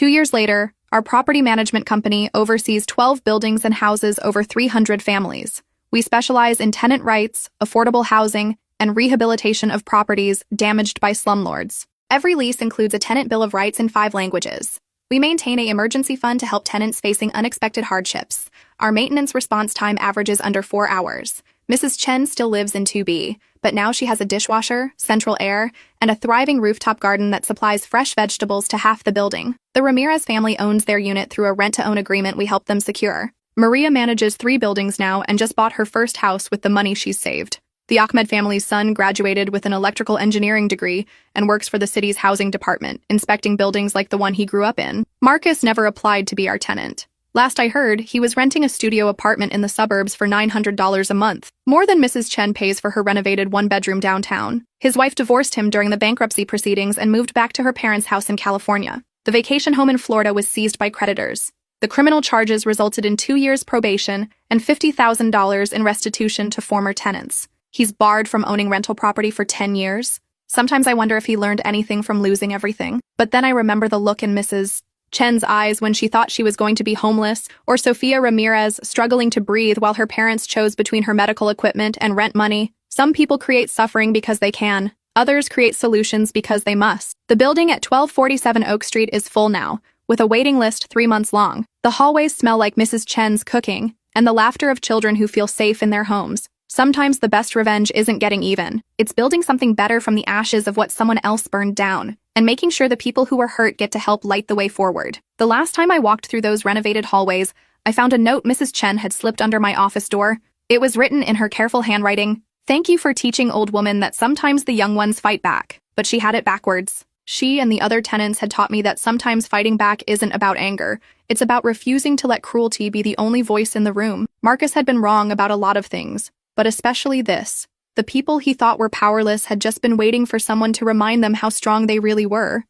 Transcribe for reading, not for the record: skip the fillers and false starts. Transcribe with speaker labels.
Speaker 1: 2 years later, our property management company oversees 12 buildings and houses over 300 families. We specialize in tenant rights, affordable housing, and rehabilitation of properties damaged by slumlords. Every lease includes a tenant bill of rights in 5 languages. We maintain an emergency fund to help tenants facing unexpected hardships. Our maintenance response time averages under 4 hours. Mrs. Chen still lives in 2B, but now she has a dishwasher, central air, and a thriving rooftop garden that supplies fresh vegetables to half the building. The Ramirez family owns their unit through a rent-to-own agreement we helped them secure. Maria manages 3 buildings now and just bought her first house with the money she's saved. The Ahmed family's son graduated with an electrical engineering degree and works for the city's housing department, inspecting buildings like the one he grew up in. Marcus never applied to be our tenant. Last I heard, he was renting a studio apartment in the suburbs for $900 a month, more than Mrs. Chen pays for her renovated 1-bedroom downtown. His wife divorced him during the bankruptcy proceedings and moved back to her parents' house in California. The vacation home in Florida was seized by creditors. The criminal charges resulted in 2 years probation and $50,000 in restitution to former tenants. He's barred from owning rental property for 10 years. Sometimes I wonder if he learned anything from losing everything. But then I remember the look in Mrs. Chen's eyes when she thought she was going to be homeless, or Sofia Ramirez struggling to breathe while her parents chose between her medical equipment and rent money. Some people create suffering because they can. Others create solutions because they must. The building at 1247 Oak Street is full now, with a waiting list 3 months long. The hallways smell like Mrs. Chen's cooking, and the laughter of children who feel safe in their homes. Sometimes the best revenge isn't getting even. It's building something better from the ashes of what someone else burned down, and making sure the people who were hurt get to help light the way forward. The last time I walked through those renovated hallways, I found a note Mrs. Chen had slipped under my office door. It was written in her careful handwriting, "Thank you for teaching old woman that sometimes the young ones fight back." But she had it backwards. She and the other tenants had taught me that sometimes fighting back isn't about anger. It's about refusing to let cruelty be the only voice in the room. Marcus had been wrong about a lot of things, but especially this. The people he thought were powerless had just been waiting for someone to remind them how strong they really were.